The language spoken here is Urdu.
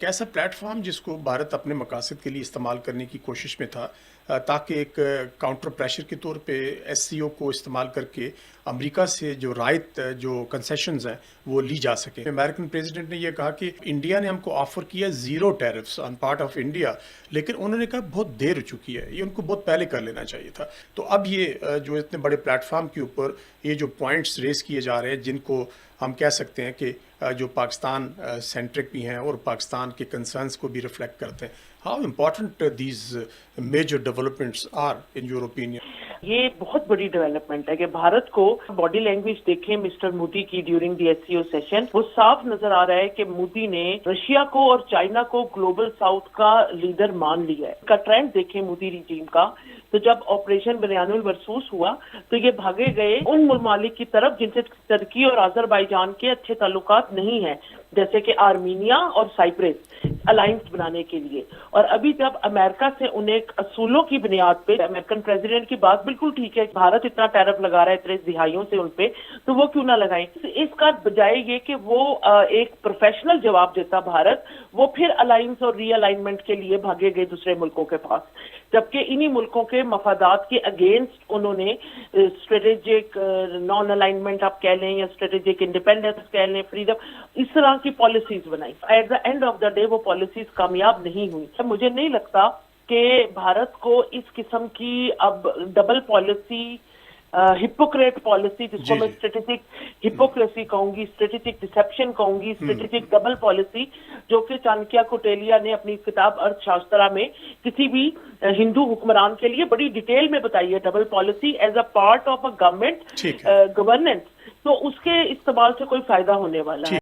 ایسا پلیٹ فارم جس کو بھارت اپنے مقاصد کے لیے استعمال کرنے کی کوشش میں تھا تاکہ ایک کاؤنٹر پریشر کے طور پہ ایس سی او کو استعمال کر کے امریکہ سے جو رائت جو کنسیشنز ہیں وہ لی جا سکے. امریکن پریزیڈنٹ نے یہ کہا کہ انڈیا نے ہم کو آفر کیا zero tariffs on part of India, لیکن انہوں نے کہا بہت دیر ہو چکی ہے، یہ ان کو بہت پہلے کر لینا چاہیے تھا. تو اب یہ جو اتنے بڑے پلیٹ فارم کے اوپر یہ جو پوائنٹس ریز کیے جا رہے ہیں جن کو ہم کہہ سکتے ہیں کہ جو پاکستان سینٹرک بھی ہیں اور پاکستان کے کنسرنس کو بھی ریفلیکٹ کرتے ہیں. How important these major developments are in your opinion? یہ بہت بڑی ڈیولپمنٹ ہے کہ بھارت کو باڈی لینگویج دیکھیں مسٹر مودی کی during the S C O session, وہ صاف نظر آ رہا ہے کہ مودی نے رشیا کو اور چائنا کو گلوبل ساؤتھ کا لیڈر مان لیا ہے. کا ٹرینڈ دیکھیں مودی ریجیم کا، تو جب آپریشن بنیان المرصوص ہوا تو یہ بھاگے گئے ان ممالک کی طرف جن سے ترکی اور آذربائیجان کے اچھے تعلقات نہیں ہیں، جیسے کہ آرمینیا اور سائپرس، الائنس بنانے کے لیے. اور ابھی جب امریکہ سے انہیں اصولوں کی بنیاد پہ، امریکن پریزیڈنٹ کی بات بالکل ٹھیک ہے، بھارت اتنا ٹیرف لگا رہا ہے اتنے دہائیوں سے ان پہ، تو وہ کیوں نہ لگائیں. اس کا بجائے یہ کہ وہ ایک پروفیشنل جواب دیتا بھارت، وہ پھر الائنس اور ری الائنمنٹ کے لیے بھاگے گئے دوسرے ملکوں کے پاس، جبکہ انہی ملکوں کے مفادات کے اگینسٹ انہوں نے اسٹریٹجک نان الائنمنٹ آپ کہہ لیں یا اسٹریٹجک انڈیپینڈنس کہہ لیں، فریڈم، اس طرح کی پالیسیز بنائی. At the end of the day وہ پالیسیز کامیاب نہیں ہوئی. مجھے نہیں لگتا کہ بھارت کو اس قسم کی اب ڈبل پالیسی، ہپوکریٹ پالیسی، جس کو میں اسٹریٹجک ہپوکریسی کہوں گی، اسٹریٹجک ڈسیپشن کہوں گی، اسٹریٹجک ڈبل پالیسی، جو کہ چانکیہ کوٹیلیا نے اپنی کتاب ارتھ شاسترا میں کسی بھی ہندو حکمران کے لیے بڑی ڈیٹیل میں بتائی ہے. Double policy as a part of a government governance, تو اس کے استعمال سے کوئی فائدہ ہونے والا ہے